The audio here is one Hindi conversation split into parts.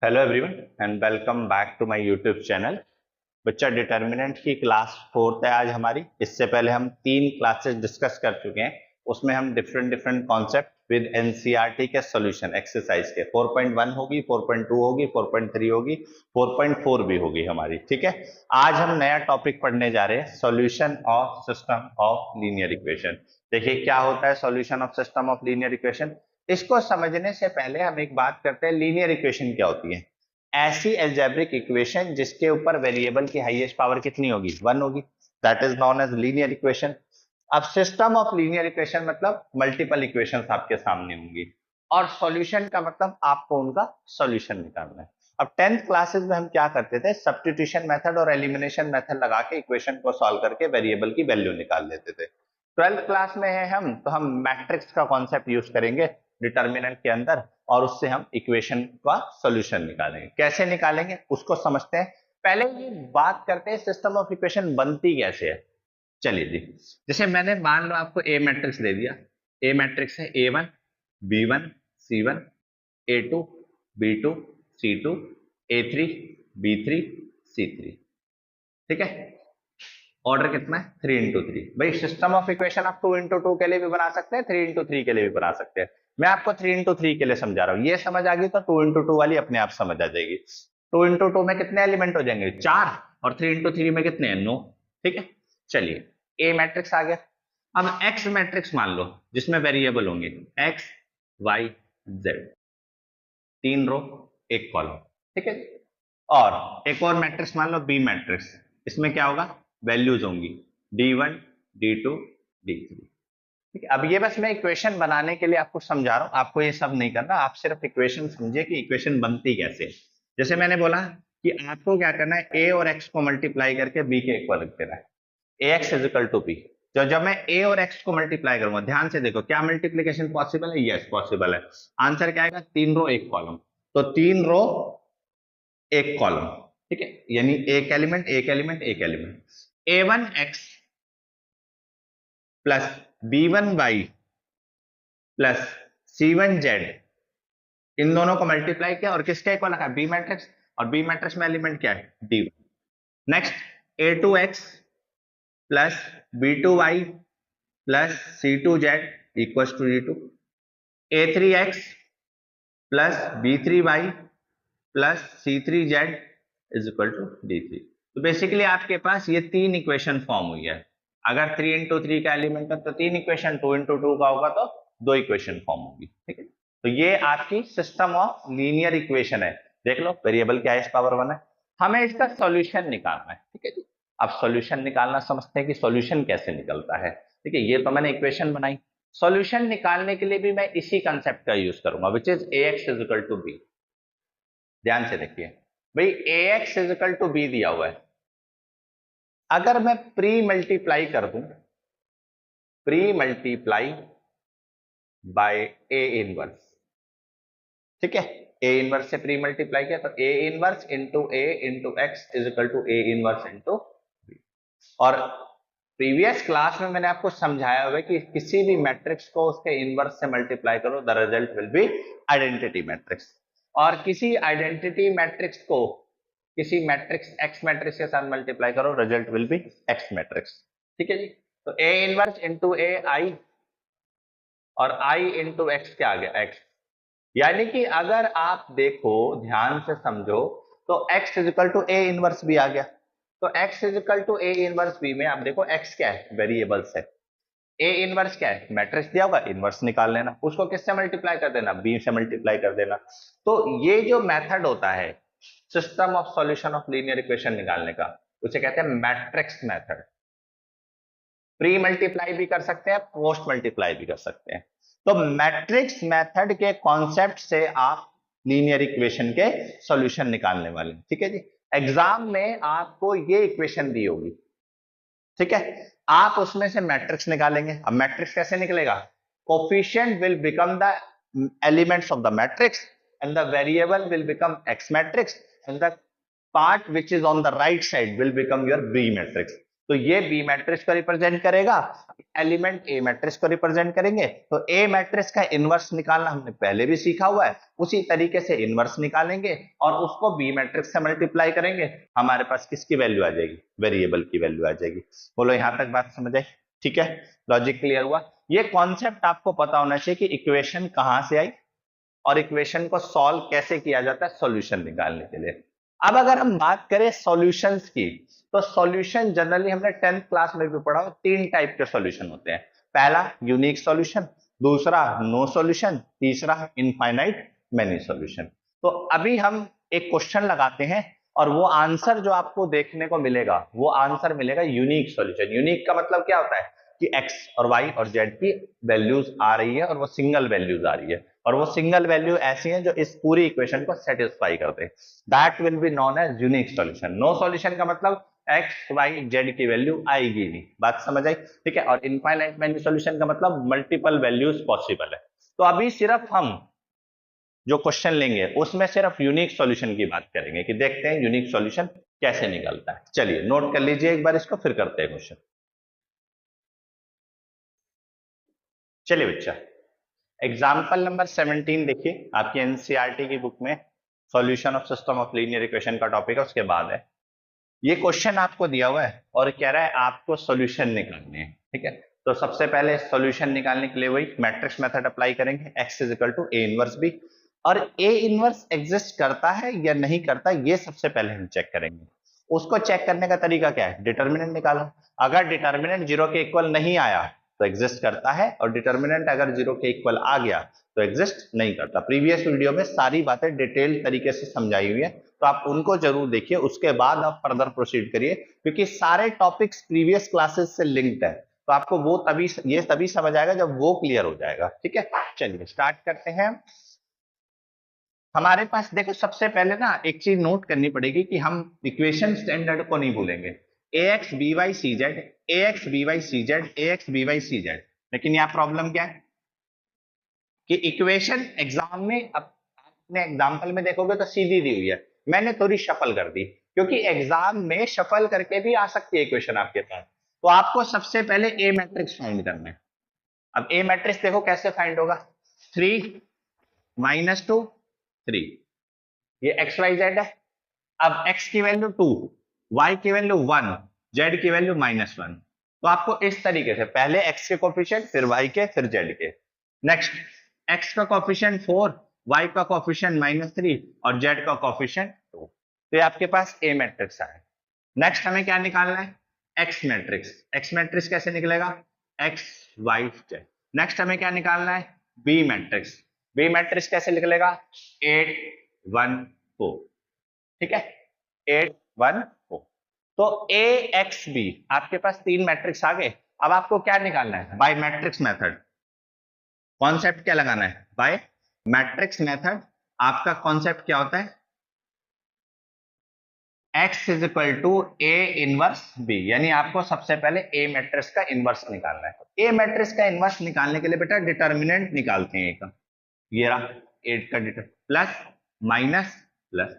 Hello everyone and welcome back to my YouTube channel. बच्चा डिटर्मिनेंट की क्लास फोर्थ है आज हमारी। इससे पहले हम 3 क्लासेस डिस्कस कर चुके हैं। उसमें हम different different concept with NCERT के सॉल्यूशन एक्सरसाइज के 4.1 होगी, 4.2 होगी, 4.3 होगी, 4.4 भी होगी हमारी। ठीक है, आज हम नया टॉपिक पढ़ने जा रहे हैं, solution of system of linear equation. देखिए क्या होता है solution of system of linear equation. इसको समझने से पहले हम एक बात करते हैं, लीनियर इक्वेशन क्या होती है। ऐसी अलजेब्रिक इक्वेशन जिसके ऊपर वेरिएबल की हाईएस्ट पावर कितनी होगी, 1 होगी, that is known as linear equation. अब सिस्टम ऑफ लीनियर इक्वेशन मतलब मल्टीपल इक्वेशंस आपके सामने होंगी, और सॉल्यूशन का मतलब आपको उनका सॉल्यूशन निकालना है। अब 10th क्लासेस में हम क्या करते थे, सब्स्टिट्यूशन मेथड और एलिमिनेशन मेथड लगा के इक्वेशन को सॉल्व करके वेरिएबल की वैल्यू निकाल लेते थे। 12th क्लास में है हम, तो हम मैट्रिक्स का कॉन्सेप्ट यूज करेंगे डिटर्मिनेंट के अंदर, और उससे हम इक्वेशन का सॉल्यूशन निकालेंगे। कैसे निकालेंगे उसको समझते हैं। पहले ये बात करते हैं सिस्टम ऑफ इक्वेशन बनती कैसे है। चलिए जी, जैसे मैंने मान लो आपको ए मैट्रिक्स दे दिया। ए मैट्रिक्स है A1 B1 C1 A2 B2 C2 A3 B3 C3। ठीक है, ऑर्डर कितना है, 3 into 3। भाई सिस्टम ऑफ इक्वेशन आप 2 into 2 के लिए भी बना सकते हैं, 3 into 3 के लिए भी बना सकते हैं। मैं आपको 3 into 3 के लिए समझा रहा हूँ, ये समझ आ गई तो 2 into 2 वाली अपने आप समझ आ जाएगी। 2 into 2 में कितने एलिमेंट हो जाएंगे, 4, और 3 into 3 में कितने हैं, 9। ठीक है, चलिए ए मैट्रिक्स आ गया। अब एक्स मैट्रिक्स मान लो जिसमें वेरिएबल होंगे x y Z, 3 row 1 column. ठीक है, और एक और मैट्रिक्स मान लो बी मैट्रिक्स, इसमें क्या होगा, वैल्यूज होंगी D1 D2 D3। ठीक है, अब ये बस मैं इक्वेशन बनाने के लिए आपको समझा रहा हूं, आपको ये सब नहीं करना, आप सिर्फ इक्वेशन समझिए कि इक्वेशन बनती कैसे। जैसे मैंने बोला कि आपको क्या करना है, ए और एक्स को मल्टीप्लाई करके बी के इक्वल रख देना है। A X is equal to B. तो जब मैं ए और एक्स को मल्टीप्लाई करूंगा, ध्यान से देखो क्या मल्टीप्लीकेशन पॉसिबल है, यस पॉसिबल है। आंसर क्या आएगा, 3 रो 1 कॉलम। तो 3 रो 1 कॉलम। ठीक है, यानी एक एलिमेंट एक एलिमेंट एक element. A1x plus B1y plus C1z, इन दोनों को मल्टीप्लाई किया और किसका इक्वल रखा, बी मैट्रिक्स, और बी मैट्रिक्स में एलिमेंट क्या है, D1। Next A2x plus B2y plus C2z equal to D2। A3x plus B3y plus C3z is equal to D3। तो बेसिकली आपके पास ये 3 इक्वेशन फॉर्म हुई है। अगर 3 into 3 का एलिमेंट है तो 3 इक्वेशन, 2 into 2 का होगा तो 2 इक्वेशन फॉर्म होगी। ठीक है, तो ये आपकी सिस्टम ऑफ लीनियर इक्वेशन है। देख लो वेरिएबल की हाईएस्ट पावर 1 है, हमें इसका सॉल्यूशन निकालना है। ठीक है जी, अब सॉल्यूशन निकालना समझते हैं कि सॉल्यूशन कैसे निकलता है। ठीक है, ये तो मैंने इक्वेशन बनाई, सॉल्यूशन निकालने के लिए भी मैं इसी कंसेप्ट का यूज करूंगा, which is ax is equal to b। ध्यान से देखिए भाई, ax is equal to b दिया हुआ है। अगर मैं प्री मल्टीप्लाई कर दूं, pre multiply by A inverse. ठीक है, ए इनवर्स से प्री मल्टीप्लाई किया तो A inverse into A into X is equal to A inverse into B. और प्रीवियस क्लास में मैंने आपको समझाया हुआ है कि किसी भी मैट्रिक्स को उसके इनवर्स से मल्टीप्लाई करो, the result will be identity matrix. और किसी आइडेंटिटी मैट्रिक्स को किसी मैट्रिक्स एक्स मैट्रिक्स के साथ मल्टीप्लाई करो, result will be x matrix. ठीक है जी, तो ए इनवर्स इंटू ए आई, और आई इंटू एक्स क्या आ गया, एक्स। यानी कि अगर आप देखो ध्यान से समझो तो x is equal to A inverse B आ गया। तो x is equal to A inverse B में आप देखो x क्या है, वेरिएबल्स है। ए इनवर्स क्या है, मैट्रिक्स दिया होगा, इनवर्स निकाल लेना, उसको किससे मल्टीप्लाई कर देना, बी से मल्टीप्लाई कर देना। तो ये जो मेथड होता है system of solution of linear equation निकालने का, उसे कहते हैं मैट्रिक्स मेथड। प्री मल्टीप्लाई भी कर सकते हैं, पोस्ट मल्टीप्लाई भी कर सकते हैं। तो मैट्रिक्स मेथड के कॉन्सेप्ट से आप लीनियर इक्वेशन के सॉल्यूशन निकालने वाले हैं। ठीक है जी, एग्जाम में आपको ये इक्वेशन दी होगी। ठीक है, आप उसमें से मैट्रिक्स निकालेंगे। अब मैट्रिक्स कैसे निकलेगा, coefficient will become the elements of the matrix and the variable will become X matrix and the part which is on the right side will become your B matrix. तो ये बी मैट्रिक्स को रिप्रेजेंट करेगा, एलिमेंट ए मैट्रिक्स को रिप्रेजेंट करेंगे। तो ए मैट्रिक्स का इनवर्स निकालना हमने पहले भी सीखा हुआ है, उसी तरीके से इनवर्स निकालेंगे और उसको बी मैट्रिक्स से मल्टीप्लाई करेंगे, हमारे पास किसकी वैल्यू आ जाएगी, वेरिएबल की वैल्यू आ जाएगी। बोलो यहां तक बात समझ आई? ठीक है, लॉजिक क्लियर हुआ? ये कॉन्सेप्ट आपको पता होना चाहिए कि इक्वेशन कहां से आई और इक्वेशन को सॉल्व कैसे किया जाता है सॉल्यूशन निकालने के लिए। अब अगर हम बात करें सॉल्यूशंस की, तो सॉल्यूशन जनरली हमने 10th क्लास में भी पढ़ा, तीन टाइप के सॉल्यूशन होते हैं। पहला यूनिक सॉल्यूशन, दूसरा नो सॉल्यूशन, तीसरा इनफाइनाइट मैनी सॉल्यूशन। तो अभी हम एक क्वेश्चन लगाते हैं और वो आंसर जो आपको देखने को मिलेगा वो आंसर मिलेगा यूनिक सॉल्यूशन। यूनिक का मतलब क्या होता है कि x और y और z की वैल्यूज आ रही है और वो सिंगल वैल्यूज आ रही है, और वो सिंगल वैल्यू ऐसी हैं जो इस पूरी इक्वेशन को सेटिस्फाई करते हैं। That will be known as unique solution. No solution का मतलब x y z की वैल्यू आएगी नहीं। बात समझ आई? ठीक है। और इनफाइनाइट मैनी सॉल्यूशन का मतलब मल्टीपल वैल्यूज पॉसिबल है। तो अभी सिर्फ हम जो क्वेश्चन लेंगे उसमें सिर्फ यूनिक सॉल्यूशन की बात करेंगे कि देखते हैं यूनिक सॉल्यूशन कैसे निकलता है। चलिए नोट कर लीजिए एक बार इसको, फिर करते हैं क्वेश्चन। चलिए बच्चा, एग्जाम्पल नंबर 17 देखिए, आपकी एनसीईआरटी की बुक में solution of system of linear equation का टॉपिक है, उसके बाद है। ये क्वेश्चन आपको दिया हुआ है और कह रहा है आपको सॉल्यूशन निकालने हैं। ठीक है, तो सबसे पहले सॉल्यूशन निकालने के लिए वही मैट्रिक्स मेथड अप्लाई करेंगे, x is equal to A inverse B. और ए इनवर्स एग्जिस्ट करता है या नहीं करता, ये सबसे पहले हम चेक करेंगे। उसको चेक करने का तरीका क्या है, डिटर्मिनेंट निकालो। अगर डिटर्मिनेंट 0 के इक्वल नहीं आया तो एग्जिस्ट करता है, और डिटर्मिनेंट अगर 0 के इक्वल आ गया तो एग्जिस्ट नहीं करता। प्रीवियस वीडियो में सारी बातें डिटेल तरीके से समझाई हुई है, तो आप उनको जरूर देखिए, उसके बाद आप फर्दर प्रोसीड करिए, क्योंकि सारे टॉपिक्स प्रीवियस क्लासेस से लिंक्ड है। तो आपको वो तभी समझ आएगा जब वो क्लियर हो जाएगा। ठीक है, चलिए स्टार्ट करते हैं। हमारे पास देखो, सबसे पहले ना एक चीज नोट करनी पड़ेगी कि हम इक्वेशन स्टैंडर्ड को नहीं भूलेंगे। ax by cz, ax by cz, ax by cz। लेकिन यहाँ प्रॉब्लम क्या है कि इक्वेशन एग्जाम में, अब आपने एग्जाम्पल में देखोगे तो सीधी दी हुई है, मैंने थोड़ी शफल कर दी, क्योंकि एग्जाम में शफल करके भी आ सकती है इक्वेशन आपके पास। तो आपको सबसे पहले ए मैट्रिक्स फाइंड करना है। अब ए मैट्रिक्स देखो कैसे फाइंड होगा, 3 -2 3, ये एक्स वाई जेड है। अब x की वैल्यू 2, y की वैल्यू 1, z की वैल्यू -1। तो आपको इस तरीके से पहले x के कोफिशिएंट, फिर y के, फिर z के। नेक्स्ट, x का कोफिशिएंट 4, y का कोफिशिएंट -3 और z का कोफिशिएंट 2। तो ये आपके पास a मैट्रिक्स है। नेक्स्ट हमें क्या निकालना है, x मैट्रिक्स। x मैट्रिक्स कैसे निकलेगा, x y z। नेक्स्ट हमें क्या निकालना है, b मैट्रिक्स। b मैट्रिक्स कैसे निकलेगा, 8 1 4। ठीक है, 8 1 4। तो a x b, आपके पास तीन मैट्रिक्स आ गए। अब आपको क्या निकालना है, बाय मैट्रिक्स मेथड। कॉन्सेप्ट क्या लगाना है, बाय मैट्रिक्स मेथड। आपका कॉन्सेप्ट क्या होता है, x is equal to A inverse b, यानी आपको सबसे पहले ए मैट्रिक्स का इनवर्स निकालना है। ए मैट्रिक्स का इनवर्स निकालने के लिए बेटा डिटर्मिनेंट निकालते हैं। एक ये रहा 8 का डिटर, प्लस माइनस प्लस,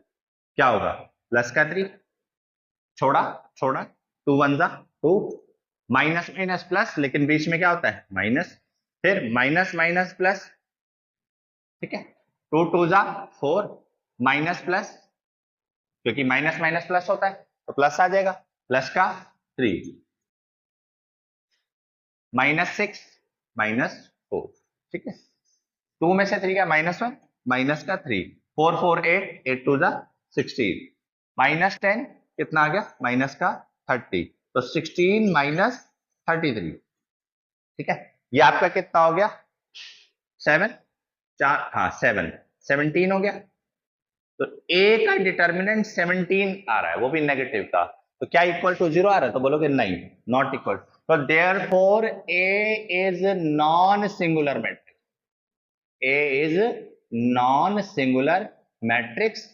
क्या होगा, प्लस का 3, छोड़ा छोड़ा, 2 1 जा 2, माइनस माइनस प्लस, लेकिन बीच में क्या होता है माइनस, फिर माइनस माइनस प्लस। ठीक है, 2 2 जा 4, माइनस प्लस, क्योंकि माइनस माइनस प्लस होता है तो प्लस आ जाएगा, प्लस का 3, -6 -4। ठीक है, 2 में से 3 का -1, माइनस का 3, 4 4 8, 8 2 जा 16, -10 कितना आ गया, माइनस का 30, तो 16 -33। ठीक है, ये आपका कितना हो गया, 7 4, हाँ 7 17 हो गया। तो a का डिटर्मिनेंट 17 आ रहा है, वो भी नेगेटिव का, तो क्या इक्वल टू 0 आ रहा है, तो बोलोगे नहीं, नॉट इक्वल। तो therefore a is non singular matrix, a is non singular matrix,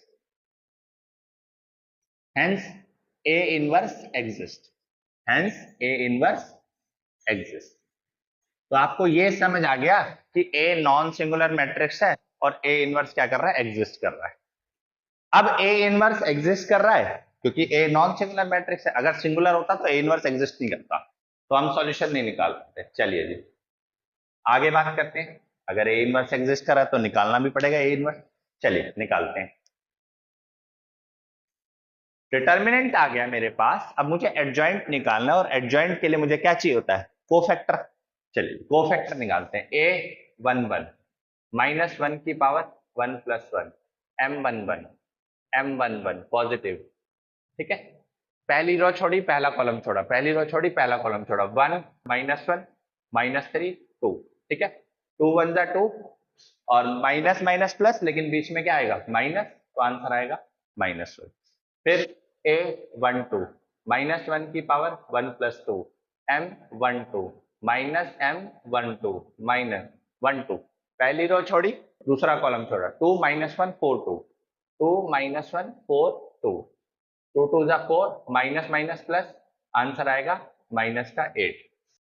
hence a inverse exists, hence a inverse exists। तो आपको ये समझ आ गया कि a नॉन सिंगुलर मैट्रिक्स है और a इनवर्स क्या कर रहा है, एग्जिस्ट कर रहा है। अब a इनवर्स एग्जिस्ट कर रहा है क्योंकि ए नॉन सिंगुलर मैट्रिक्स है, अगर सिंगुलर होता तो ए इनवर्स एग्जिस्ट नहीं करता, तो हम सॉल्यूशन नहीं निकाल पाते। चलिए जी आगे बात करते हैं, अगर ए इनवर्स एग्जिस्ट करा तो निकालना भी पड़ेगा ए इनवर्स। चलिए निकालते हैं। डिटर्मिनेंट आ गया मेरे पास, अब मुझे एडजॉइंट निकालना है, और एडजॉइंट के लिए मुझे क्या चाहिए होता है, कोफैक्टर। चलिए कोफैक्टर निकालते हैं। A11 -1 की पावर 1 + 1 M11 पॉजिटिव, ठीक है। पहली रो छोड़ी पहला कॉलम छोड़ा, पहली रो छोड़ी पहला कॉलम छोड़ा, 1 -1 -3 2, ठीक है। 2 1 जा 2 और माइनस माइनस प्लस, लेकिन बीच में क्या आएगा माइनस, तो आंसर आएगा -1। फिर A12 -1 की पावर 1 + 2 M12 -M12 -12, पहली रो छोड़ी दूसरा कॉलम छोड़ा, 2 -1 4 2 2 -1 4 2 2 2 जा 4 माइनस माइनस प्लस, आंसर आएगा -8,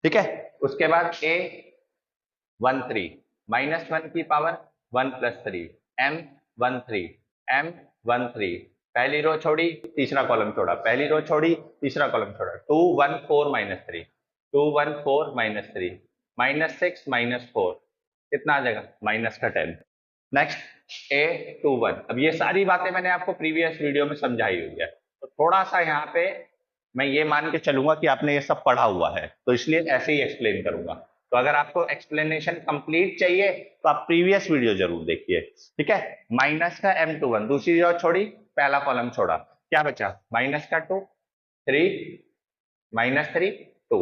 ठीक है। उसके बाद A13 -1 की पावर 1 + 3 M13 पहली रो छोड़ी तीसरा कॉलम छोड़ा, पहली रो छोड़ी तीसरा कॉलम छोड़ा, 2 1 4 -3 2 1 4 -3 -6 -4, कितना आ जाएगा -10। नेक्स्ट A21, अब ये सारी बातें मैंने आपको प्रीवियस वीडियो में समझाई हुई है, तो थोड़ा सा यहाँ पे मैं ये मान के चलूंगा कि आपने ये सब पढ़ा हुआ है, तो इसलिए ऐसे ही एक्सप्लेन करूंगा। तो अगर आपको एक्सप्लेनेशन कंप्लीट चाहिए तो आप प्रीवियस वीडियो जरूर देखिए, ठीक है। माइनस का M21 दूसरी रो छोड़ी पहला कॉलम छोड़ा, क्या बचा माइनस का 2 3 -3 2,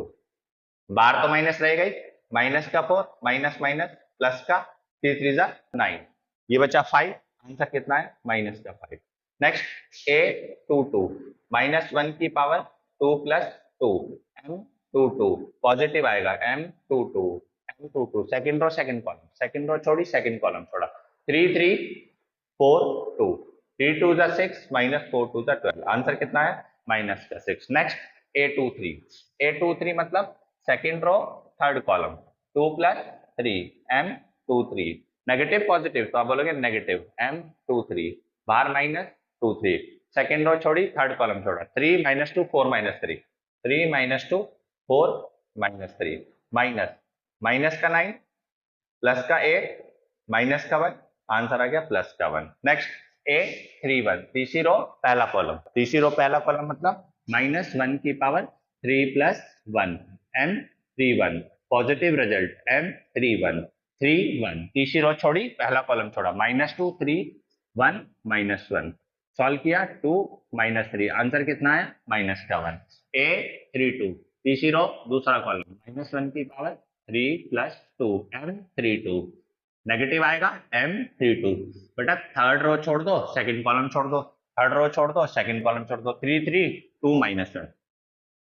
बार तो माइनस रहेगा ही, माइनस का 4 माइनस माइनस प्लस का 3 3 9, ये बचा 5, आंसर कितना है -5। नेक्स्ट A22 -1 की पावर 2 + 2 M22 पॉजिटिव आएगा, M22 second row second column, second row छोड़ी सेकंड कॉलम छोड़ा, 3 3 4 2 3 2 6 -4 2 12, आंसर कितना है -6। नेक्स्ट A23 मतलब second row third column, 2 + 3 M23 negative positive, तो आप बोलोगे नेगेटिव M23 बाहर -23, सेकंड रो छोड़ी थर्ड कॉलम छोड़ा, 3 -2 4 -3 3 -2 4 -3 माइनस का 9 प्लस का 8 माइनस का 1, आंसर आ गया +1। नेक्स्ट A31 तीसरी रो पहला कॉलम, तीसरी रो पहला कॉलम मतलब -1 की power 3 + 1 M31 positive result M31 3 1, तीसरी रो छोड़ी पहला कॉलम छोड़ा, -2 3 1 -1, सॉल्व किया 2 -3, आंसर कितना है -1। A32 तीसरी रो दूसरा कॉलम, -1 की पावर 3 + 2 M32 नेगेटिव आएगा M32, बेटा थर्ड रो छोड़ दो सेकंड कॉलम छोड़ दो, थर्ड रो छोड़ दो सेकंड कॉलम छोड़ दो, 3 3 2 -1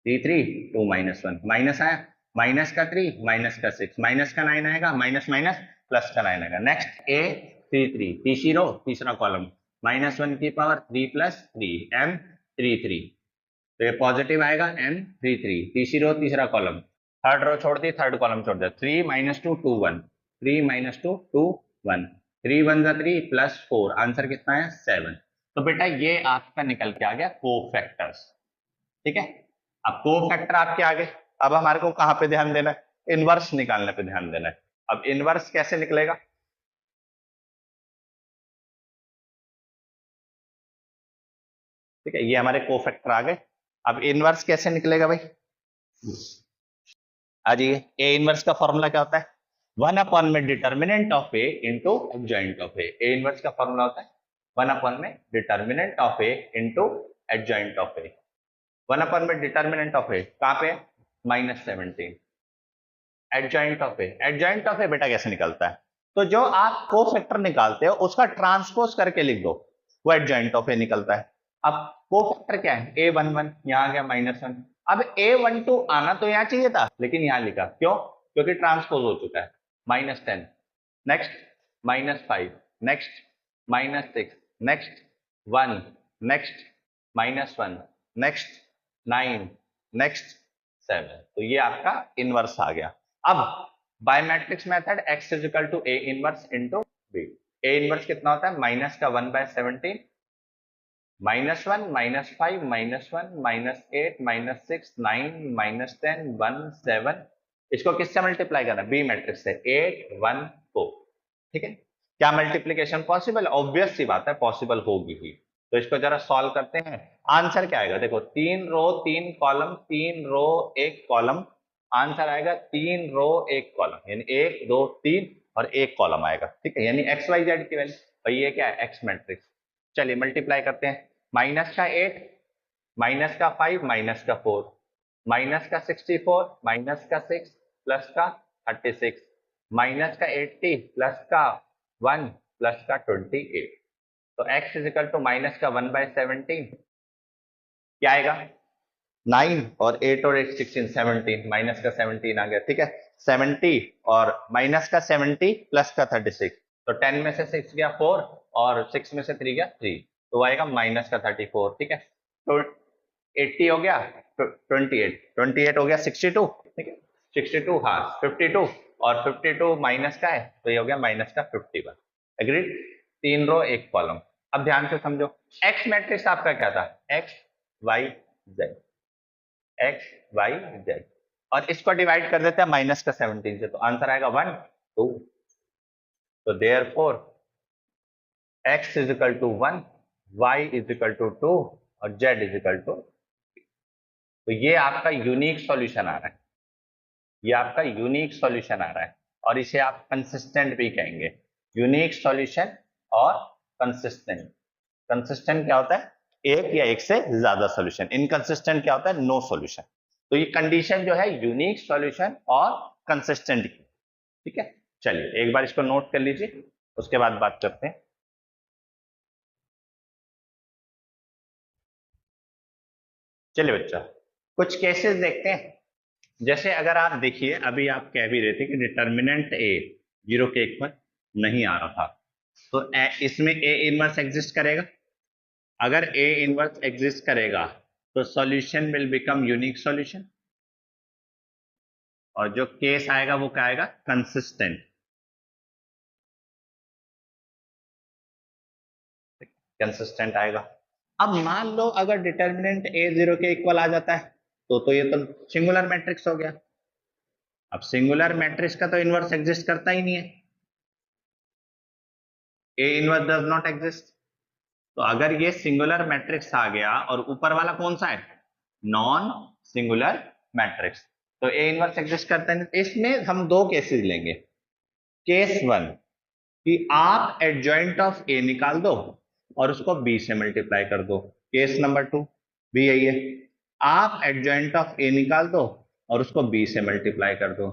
3 3 2 -1, माइनस आया, माइनस का 3 माइनस का 6 माइनस का 9 आएगा, माइनस माइनस प्लस का 9 आएगा। नेक्स्ट A33 तीसरी रो तीसरा कॉलम, -1 की पावर 3 + 3 M33, तो ये पॉजिटिव आएगा M33 तीसरी रो तीसरा कॉलम, थर्ड रो छोड़ दी थर्ड कॉलम छोड़ दिया, 3 -2 2 1 3 -2 2 1 3 1 जा 3 +4, आंसर कितना है 7। तो बेटा ये आपका निकल के आ गया कोफैक्टर्स, ठीक है। अब कोफैक्टर आपके आगे, अब हमारे को कहां पे ध्यान देना है, इनवर्स निकालने पे ध्यान देना है। अब इनवर्स कैसे निकलेगा, ठीक है, ये हमारे कोफैक्टर आ गए। अब इनवर्स कैसे निकलेगा भाई, आ जाइए। ए इनवर्स का फॉर्मूला क्या होता है, 1 में determinant of A into adjoint of A. A inverse का फॉर्मूला होता है 1 में determinant of A into adjoint of A. 1 में डिटर्मिनेंट ऑफ ए कहां पे -17, adjoint of A. Adjoint of A बेटा कैसे निकलता है, तो जो आप कोफैक्टर निकालते हो उसका ट्रांसपोज करके लिख दो, वो एडजॉइंट ऑफ ए निकलता है। अब कोफैक्टर क्या है, A11 यहाँ आ गया -1, अब A12 आना तो यहाँ चाहिए था, लेकिन यहाँ लिखा क्यों, क्योंकि ट्रांसपोज हो चुका है, -10, next -5, next -6, next 1, next -1, next 9, next 7, तो ये आपका इनवर्स आ गया। अब by matrix method x = A inverse into B। A inverse कितना होता है, -1/17 -1 -5 -1 -8 -6 9 -10 1 7, इसको किससे मल्टीप्लाई करना है? बी मैट्रिक्स से, 8 1 4। ठीक है, क्या मल्टीप्लीकेशन पॉसिबल? ऑब्वियस सी बात है, पॉसिबल होगी ही। तो इसको जरा सॉल्व करते हैं। आंसर क्या आएगा? देखो 3 रो 3 कॉलम, 3 रो 1 कॉलम, आंसर आएगा 3 रो 1 कॉलम, यानी 1 2 3 और 1 कॉलम आएगा। ठीक है, यानी एक्स वाई जेड की वैल्यू, भाई ये क्या है? X matrix. चलिए मल्टीप्लाई करते हैं। माइनस का 8, माइनस का 5, माइनस का 4, माइनस का 64, माइनस का 6, प्लस का 36, माइनस का 80, प्लस का 1, प्लस का 28। तो x is equal to minus का 1/17, क्या आएगा? 9 और 8 और 8 16 17, माइनस का 17 आ गया। ठीक है, 70 और माइनस का 70 प्लस का 36, तो 10 में से 6 गया 4 और 6 में से 3 गया 3, तो आएगा माइनस का 34। ठीक है, तो 80 हो गया 28, 28 हो गया 62। ठीक है, 62 हाँ 52, और 52 माइनस का है तो ये हो गया माइनस का 51। एग्रीड? 3 row 1 column. अब ध्यान से समझो, एक्स मैट्रिक्स आपका क्या था? X y z, x y z, और इसको डिवाइड कर देते हैं माइनस का 17 से, तो आंसर आएगा 1 2। तो therefore x is equal to 1, y is equal to 2 और z इज इक्वल टू, तो ये आपका यूनिक सॉल्यूशन आ रहा है, ये आपका यूनिक सॉल्यूशन आ रहा है, और इसे आप कंसिस्टेंट भी कहेंगे। यूनिक सॉल्यूशन और कंसिस्टेंट। कंसिस्टेंट क्या होता है? एक या एक से ज्यादा सॉल्यूशन। इनकंसिस्टेंट क्या होता है? No solution. तो ये कंडीशन जो है यूनिक सॉल्यूशन और कंसिस्टेंट की। ठीक है, चलिए एक बार इसको नोट कर लीजिए, उसके बाद बात करते हैं। चलिए बच्चा, कुछ केसेस देखते हैं। जैसे अगर आप देखिए, अभी आप कह भी रहे थे कि डिटर्मिनेंट ए 0 के इक्वल नहीं आ रहा था, तो इसमें ए इनवर्स एग्जिस्ट करेगा। अगर ए इनवर्स एग्जिस्ट करेगा तो solution will become unique solution, और जो केस आएगा वो क्या आएगा? कंसिस्टेंट। कंसिस्टेंट आएगा। अब मान लो अगर डिटर्मिनेंट ए 0 के इक्वल आ जाता है तो ये तो सिंगुलर मैट्रिक्स हो गया। अब सिंगुलर मैट्रिक्स का तो इनवर्स एग्जिस्ट करता ही नहीं है, A inverse does not exist. तो अगर ये सिंगुलर मैट्रिक्स आ गया और ऊपर वाला कौन सा है? नॉन सिंगुलर मैट्रिक्स, तो ए इनवर्स एग्जिस्ट करता है। इसमें हम दो केसेस लेंगे। केस 1 कि आप एडजॉइंट ऑफ ए निकाल दो और उसको बी से मल्टीप्लाई कर दो। केस नंबर 2 भी यही है, आप एडजॉइंट ऑफ ए निकाल दो और उसको बी से मल्टीप्लाई कर दो।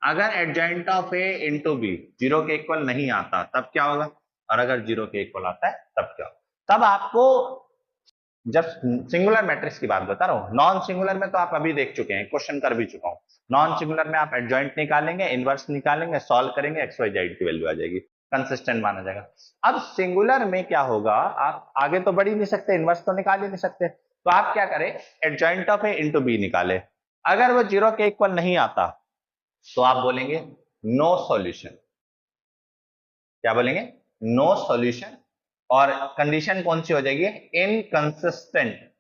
अगर adjoint of A into B 0 के इक्वल नहीं आता तब क्या होगा, और अगर 0 के इक्वल आता है तब क्या होगा? तब आपको, जब सिंगुलर मैट्रिक्स की बात बता रहा हूं, नॉन सिंगुलर में तो आप अभी देख चुके हैं, क्वेश्चन कर भी चुका हूं। नॉन सिंगुलर में आप एडजॉइंट निकालेंगे, इनवर्स निकालेंगे, सॉल्व करेंगे, एक्स वाई जेड की वैल्यू आ जाएगी, कंसिस्टेंट माना जाएगा। अब सिंगुलर में क्या होगा, आप आगे तो बढ़ ही नहीं सकते, इनवर्स तो निकाल ही नहीं सकते, तो आप क्या करें? Adjoint of A into B निकाले। अगर वो 0 के इक्वल नहीं आता तो आप बोलेंगे नो सॉल्यूशन। क्या बोलेंगे? No solution. और कंडीशन कौन सी हो जाएगी? इनकंसिस्टेंट।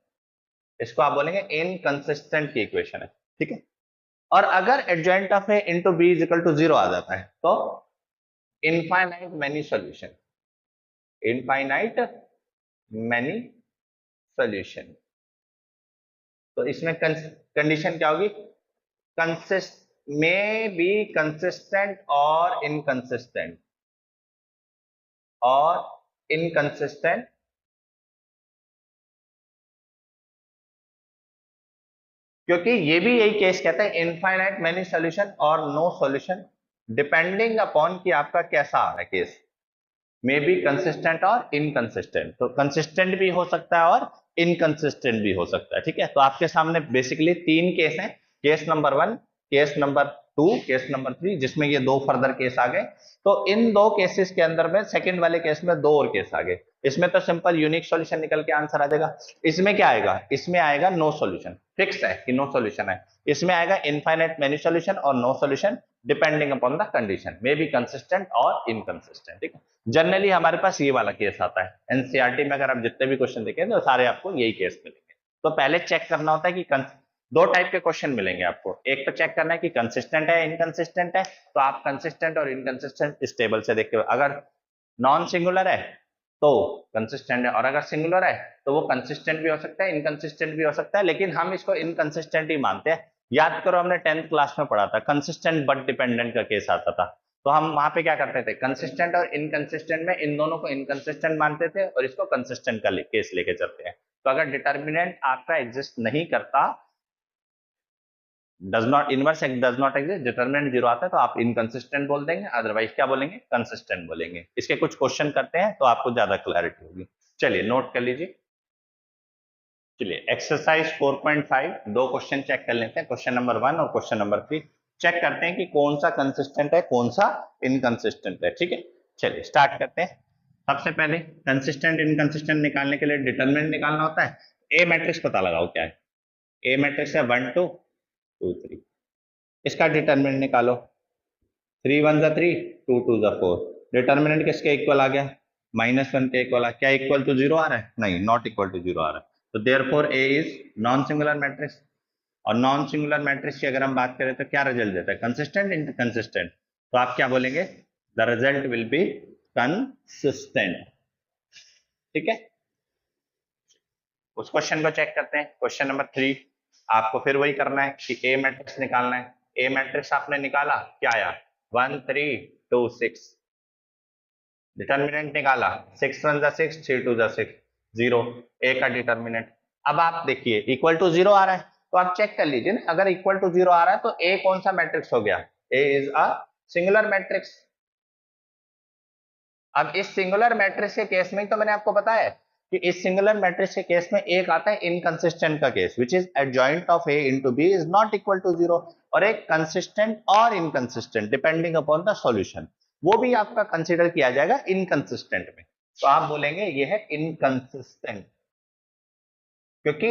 इसको आप बोलेंगे इनकंसिस्टेंट की इक्वेशन है। ठीक है, और अगर adjoint of A into B is equal to 0 आ जाता है तो infinite many solution. Infinite many solution. तो इसमें कंडीशन क्या होगी? कंसिस्ट में बी कंसिस्टेंट और इनकंसिस्टेंट, और इनकंसिस्टेंट, क्योंकि ये भी यही केस कहता है इनफाइनाइट मैनी सॉल्यूशन और नो सॉल्यूशन, डिपेंडिंग अपॉन कि आपका कैसा आ रहा है केस, मे बी कंसिस्टेंट और इनकंसिस्टेंट। तो कंसिस्टेंट भी हो सकता है और इनकंसिस्टेंट भी हो सकता है। ठीक है, तो आपके सामने बेसिकली 3 केस हैं, case number 1, case number 2, case number 3, जिसमें ये 2 फर्दर केस आ गए। तो इन 2 केसेस के अंदर में सेकंड वाले केस में 2 और केस आ गए। इसमें तो सिंपल यूनिक सॉल्यूशन निकल के आंसर आ जाएगा। इसमें क्या आएगा? इसमें आएगा नो सॉल्यूशन, फिक्स है कि नो सॉल्यूशन है। इसमें आएगा इनफाइनाइट मैनी सॉल्यूशन और no solution depending upon the condition, may be consistent और इनकंसिस्टेंट। ठीक है, जनरली हमारे पास ये वाला केस आता है एनसीईआरटी में। अगर आप जितने भी क्वेश्चन देखें तो सारे आपको यही केस मिलेंगे। तो पहले चेक करना होता है कि दो टाइप के क्वेश्चन मिलेंगे आपको। एक तो चेक करना है कि कंसिस्टेंट है इनकंसिस्टेंट है, तो आप कंसिस्टेंट और इनकंसिस्टेंट इस टेबल से देख के, अगर नॉन सिंगुलर है तो कंसिस्टेंट है, और अगर सिंगुलर है तो वो कंसिस्टेंट भी हो सकता है इनकंसिस्टेंट भी हो सकता है, लेकिन हम इसको इनकंसिस्टेंट ही मानते हैं। याद करो हमने 10th क्लास में पढ़ा था कंसिस्टेंट बट डिपेंडेंट का केस आता था, तो हम वहां पे क्या करते थे, कंसिस्टेंट और इनकंसिस्टेंट में इन दोनों को इनकंसिस्टेंट मानते थे और इसको कंसिस्टेंट का केस लेके चलते हैं। तो अगर डिटर्मिनेंट आपका एग्जिस्ट नहीं करता, does not inverse does not exist, determinant zero आता है, तो आप इनकंसिस्टेंट बोल देंगे, अदरवाइज क्या बोलेंगे, कंसिस्टेंट बोलेंगे। इसके कुछ क्वेश्चन करते हैं तो आपको ज्यादा क्लैरिटी होगी। चलिए नोट कर लीजिए। चलिए एक्सरसाइज 4.5 दो क्वेश्चन चेक कर लेते हैं, क्वेश्चन नंबर 1 और क्वेश्चन नंबर 3। चेक करते हैं कि कौन सा कंसिस्टेंट है कौन सा इनकंसिस्टेंट है। ठीक है, चलिए स्टार्ट करते हैं। सबसे पहले कंसिस्टेंट इनकंसिस्टेंट निकालने के लिए डिटरमिनेंट निकालना होता है। ए मैट्रिक्स पता लगाओ क्या है। ए मैट्रिक्स है 1 2 2 3, इसका डिटरमिनेंट निकालो। 3 1 जा 3, 2 2 जा 4। डिटरमिनेंट किसके इक्वल आ गया, -1 के इक्वल। क्या इक्वल टू 0 आ रहा है, नहीं, नॉट इक्वल टू 0 आ रहा है। तो therefore A is non singular matrix, और नॉन सिंगुलर मैट्रिक्स की अगर हम बात करें तो क्या रिजल्ट देता है, कंसिस्टेंट इनकंसिस्टेंट। तो आप क्या बोलेंगे, the result will be consistent. ठीक है, उस क्वेश्चन को चेक करते हैं। क्वेश्चन नंबर 3 आपको फिर वही करना है कि ए मैट्रिक्स निकालना है। ए मैट्रिक्स आपने निकाला, क्या आया, 1 3 2 6। डिटर्मिनेंट निकाला, 6 1 जा 6, 3 2 जा 6, 0, ए का डिटर्मिनेंट। अब आप देखिए इक्वल टू 0 आ रहा है, तो आप चेक कर लीजिए ना, अगर इक्वल टू 0 आ रहा है तो ए कौन सा मैट्रिक्स हो गया, A is a singular matrix. अब इस सिंगुलर मैट्रिक्स के केस में तो मैंने आपको बताया कि इस सिंगुलर मैट्रिक्स के केस में एक आता है इनकंसिस्टेंट का case, which is adjoint of A into B is not equal to 0, और एक कंसिस्टेंट और inconsistent depending upon the solution, वो भी आपका कंसीडर किया जाएगा इनकंसिस्टेंट में। तो आप बोलेंगे ये है इनकंसिस्टेंट, क्योंकि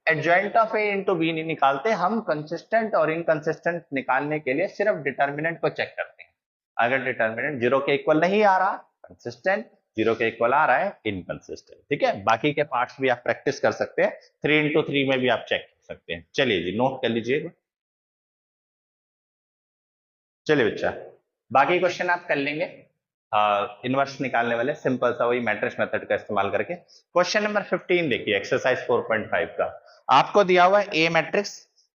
adjoint of A into B नहीं निकालते हम, कंसिस्टेंट और इनकंसिस्टेंट निकालने के लिए सिर्फ डिटर्मिनेंट को चेक करते हैं। अगर डिटर्मिनेंट 0 के इक्वल नहीं आ रहा कंसिस्टेंट, 0 के इक्वल आ रहा है इनकंसिस्टेंट। ठीक है, बाकी के पार्ट्स भी आप प्रैक्टिस कर सकते हैं, 3 into 3 में भी आप चेक कर सकते हैं। चलिए जी नोट कर लीजिए। चलिए बच्चा, बाकी क्वेश्चन आप कर लेंगे इनवर्स निकालने वाले, सिंपल सा वही मैट्रिक्स मेथड का इस्तेमाल करके। क्वेश्चन नंबर 15 देखिए, एक्सरसाइज 4.5 का। आपको दिया हुआ है ए मैट्रिक्स,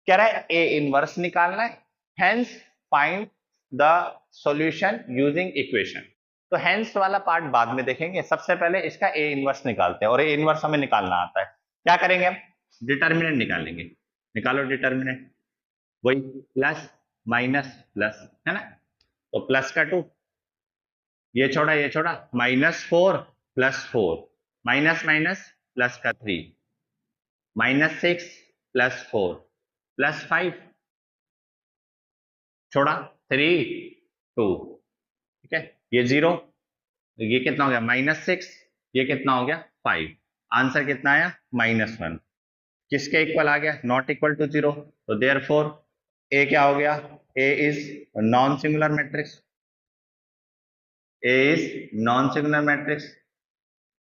कह रहा है ए इनवर्स निकालना है, hence find the solution using equation. तो हेंस वाला पार्ट बाद में देखेंगे, सबसे पहले इसका ए इनवर्स निकालते हैं, और ए इनवर्स हमें निकालना आता है। क्या करेंगे हम, डिटर्मिनेंट निकालेंगे। निकालो डिटर्मिनेंट, वही प्लस माइनस प्लस है ना, तो प्लस का 2, ये छोड़ा -4 + 4, माइनस माइनस प्लस का 3, -6 + 4 + 5, छोड़ा 3 2। ठीक है, ये 0, ये कितना हो गया -6, ये कितना हो गया 5, आंसर कितना आया -1। किसके इक्वल आ गया, नॉट इक्वल टू 0, तो देयरफॉर ए क्या हो गया, A is non singular matrix, A is non singular matrix.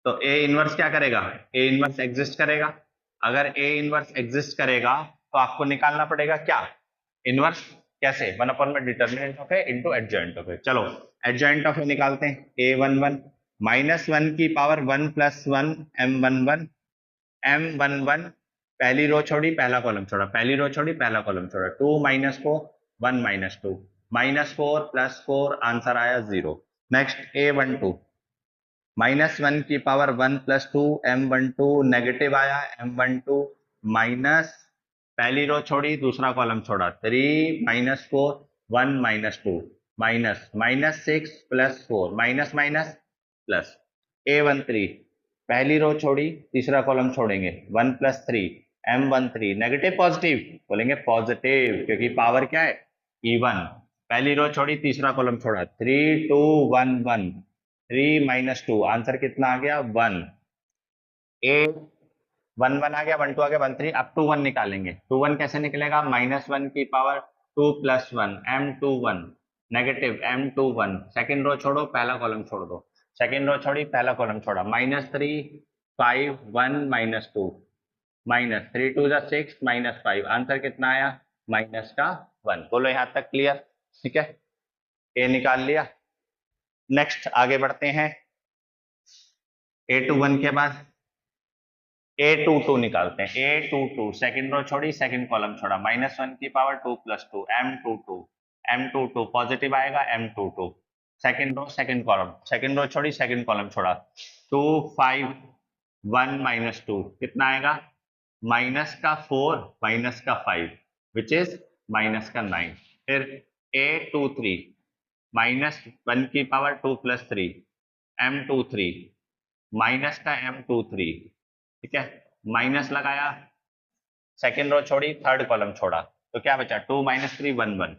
तो ए इनवर्स क्या करेगा, ए इनवर्स एग्जिस्ट करेगा। अगर ए इनवर्स एग्जिस्ट करेगा तो आपको निकालना पड़ेगा क्या, इनवर्स। कैसे, 1 में determinant of A into adjoint of A. चलो एडजॉइंट ऑफ ए निकालते हैं, a11 -1 की पावर 1 + 1 m11 m11, पहली रो छोड़ी पहला कॉलम छोड़ा, पहली रो छोड़ी पहला कॉलम छोड़ा, 2 - 4 1 - 2, -4 + 4, आंसर आया 0। नेक्स्ट a12 -1 की पावर 1 + 2 m12, नेगेटिव आया m12, माइनस पहली रो छोड़ी दूसरा कॉलम छोड़ा, 3 - 4 1 - 2, -6 + 4, माइनस माइनस प्लस, a13 पहली रो छोड़ी तीसरा कॉलम छोड़ेंगे, 1 + 3 m13, नेगेटिव पॉजिटिव बोलेंगे पॉजिटिव, क्योंकि पावर क्या है इवन। पहली रो छोड़ी तीसरा कॉलम छोड़ा, 3 2 1 1, 3 - 2, आंसर कितना आ गया 1। ए 1 1 आ गया, 1 2 आ गया, 1 3, अब 2 1 निकालेंगे। 2 1 कैसे निकलेगा, -1 की power 2+1 M21 negative M21 second row छोड़ो पहला कॉलम छोड़ दो, सेकेंड रो छोड़ी पहला कॉलम छोड़ा, -3 5 1 -2 -3 2 6 -5 आंसर कितना आया -1। बोलो यहाँ तक क्लियर, ठीक है, ए निकाल लिया। नेक्स्ट आगे बढ़ते हैं, A21 के बाद A22 निकालते हैं। A22 सेकंड रो छोड़ी सेकंड कॉलम छोड़ा, -1 की पावर 2 + 2 M22 पॉजिटिव आएगा M22 second row second column, second row छोड़ी सेकंड कॉलम छोड़ा, 2 5 1 -2 कितना आएगा -4 -5 विच इज -9। फिर A23 -1 की पावर 2 + 3 M23 -M23, ठीक है, माइनस लगाया, सेकेंड रो छोड़ी थर्ड कॉलम छोड़ा, तो क्या बचा 2 - 3 1 1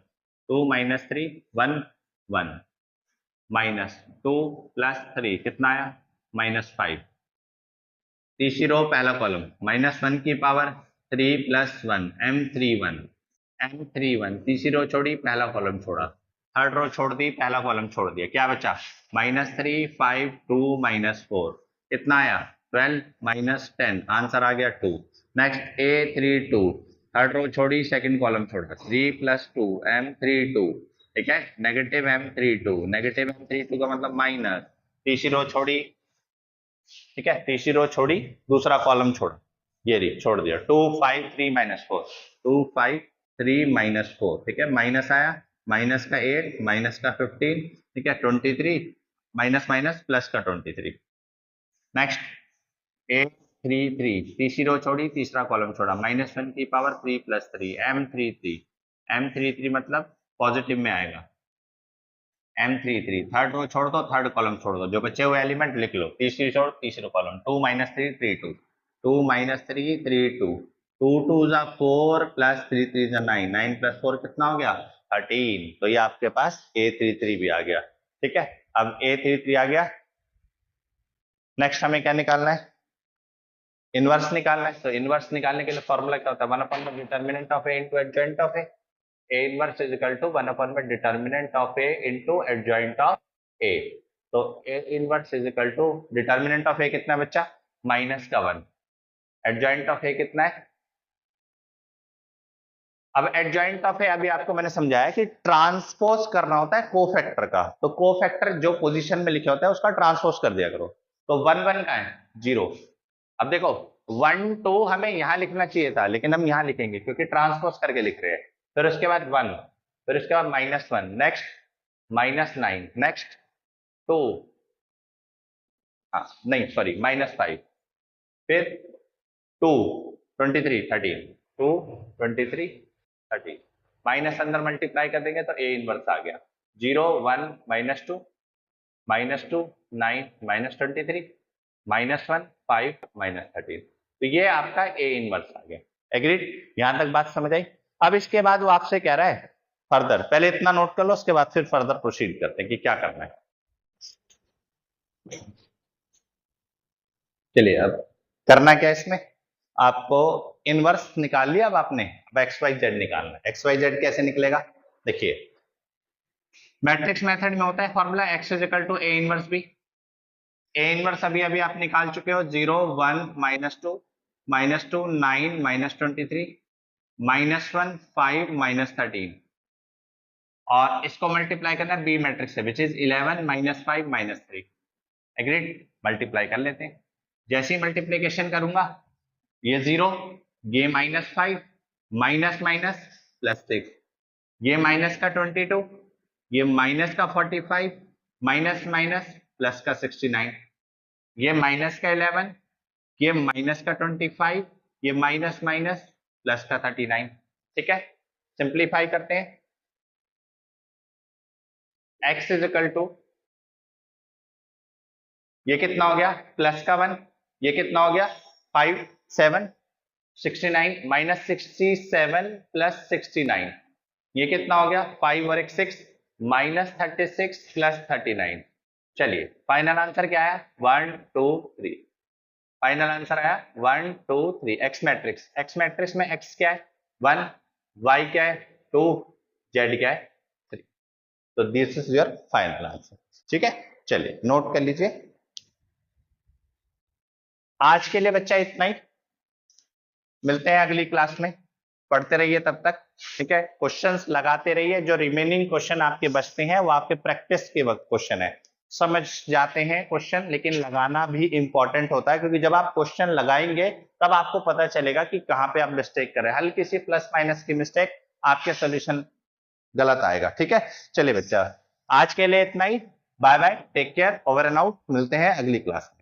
2 - 3 1 1 -2 + 3 कितना आया -5। तीसरी रो पहला कॉलम -1 की पावर 3 + 1 M31 तीसरी रो छोड़ी पहला कॉलम छोड़ा, थर्ड रो छोड़ दी पहला कॉलम छोड़ दिया, क्या बचा -3 5 2 -4 कितना आया 12 - 10 आंसर आ गया 2। नेक्स्ट A32 थर्ड रो छोड़ी सेकंड कॉलम छोड़ा, 3 + 2 M32, ठीक है, नेगेटिव M32 का मतलब माइनस, तीसरी रो छोड़ी, ठीक है, तीसरी रो छोड़ी दूसरा कॉलम छोड़ा, ये रही छोड़ दिया, 2 5 3 -4 2 5 3 -4, ठीक है, माइनस आया, माइनस का 8 माइनस का 15, ठीक है, 23 माइनस माइनस प्लस का 23। नेक्स्ट A33 तीसरी रो छोड़ी तीसरा कॉलम छोड़ा, -1 की पावर 3 + 3 M33 मतलब पॉजिटिव में आएगा M33, थर्ड रो छोड़ दो थर्ड कॉलम छोड़ दो, जो बचे हुए एलिमेंट लिख लो, तीसरी छोड़ तीसरा कॉलम, 2 - 3 3 2 2 - 3 3 2 2 2 4 + 3 3 9 9 + 4 कितना हो गया 13। तो ये आपके पास A33 भी आ गया, ठीक है। अब A33 आ गया, नेक्स्ट हमें क्या निकालना है, इनवर्स निकालना है। तो इनवर्स निकालने के लिए फॉर्मूला क्या होता है, 1/, determinant of A × adjoint of A। A inverse is equal to 1/, determinant of A × adjoint of A। तो A inverse is equal to determinant of A कितना बच्चा -1, एडजॉइंट ऑफ A कितना है। अब एडजॉइंट ऑफ A अभी आपको मैंने समझाया कि ट्रांसपोज करना होता है कोफैक्टर का, तो कोफैक्टर जो पोजीशन में लिखे होता है उसका ट्रांसपोज कर दिया करो। तो 1 1 का है 0। अब देखो 1 2 हमें यहां लिखना चाहिए था, लेकिन हम यहां लिखेंगे क्योंकि ट्रांसपोज करके लिख रहे हैं। फिर उसके बाद 1, फिर उसके बाद -1, नेक्स्ट -9, नेक्स्ट 2, नहीं सॉरी -5, फिर 2 23 13 2 23 30, माइनस अंदर मल्टीप्लाई कर देंगे तो A इनवर्स आ गया, 0 1 -2 -2 9 -23 -1 5 -13। तो ये आपका A इनवर्स आ गया। एग्रीड, यहां तक बात समझ आई। अब इसके बाद वो आपसे कह रहा है फर्दर, पहले इतना नोट कर लो, उसके बाद फिर फर्दर प्रोसीड करते हैं कि क्या करना है। चलिए अब करना क्या है इसमें, आपको इनवर्स निकाल लिया, अब आपने अब XYZ निकालना है। XYZ कैसे निकलेगा, देखिए मैट्रिक्स मेथड में होता है formula X = A inverse B। A inverse अभी अभी आप निकाल चुके हो, 0 1 -2 -2 9 -23 -1 5 -13, और इसको मल्टीप्लाई करना है B मैट्रिक्स से, विच इज 11 -5 -3। एग्रीड, मल्टीप्लाई कर लेते हैं। जैसे ही मल्टीप्लीकेशन करूंगा, ये 0, ये -5 माइनस माइनस +6, ये माइनस का 22, ये माइनस का 45 माइनस माइनस प्लस का 69, ये माइनस का 11, ये माइनस का 25, ये माइनस माइनस प्लस का 39। ठीक है, सिंप्लीफाई करते हैं। x इज इक्वल टू, ये कितना हो गया प्लस का 1, ये कितना हो गया 5 7 69 माइनस 67 प्लस 69, ये कितना हो गया 5 और 1 6 माइनस 36 प्लस 39। चलिए फाइनल आंसर क्या आया 1 2 3, फाइनल आंसर आया 1 2 3। एक्स मैट्रिक्स, एक्स मैट्रिक्स में एक्स क्या है 1, वाई क्या है 2, जेड क्या है 3। तो this is your final answer. ठीक है, चलिए नोट कर लीजिए। आज के लिए बच्चा इतना ही, मिलते हैं अगली क्लास में। पढ़ते रहिए तब तक, ठीक है। क्वेश्चंस लगाते रहिए, जो रिमेनिंग क्वेश्चन आपके बचते हैं वो आपके प्रैक्टिस के वक्त क्वेश्चन है। समझ जाते हैं क्वेश्चन, लेकिन लगाना भी इंपॉर्टेंट होता है, क्योंकि जब आप क्वेश्चन लगाएंगे तब आपको पता चलेगा कि कहाँ पे आप मिस्टेक कर रहे हैं। हल्की सी प्लस माइनस की मिस्टेक, आपके सोल्यूशन गलत आएगा। ठीक है, चलिए बच्चा आज के लिए इतना ही। Bye bye, take care, over and out. मिलते हैं अगली क्लास में।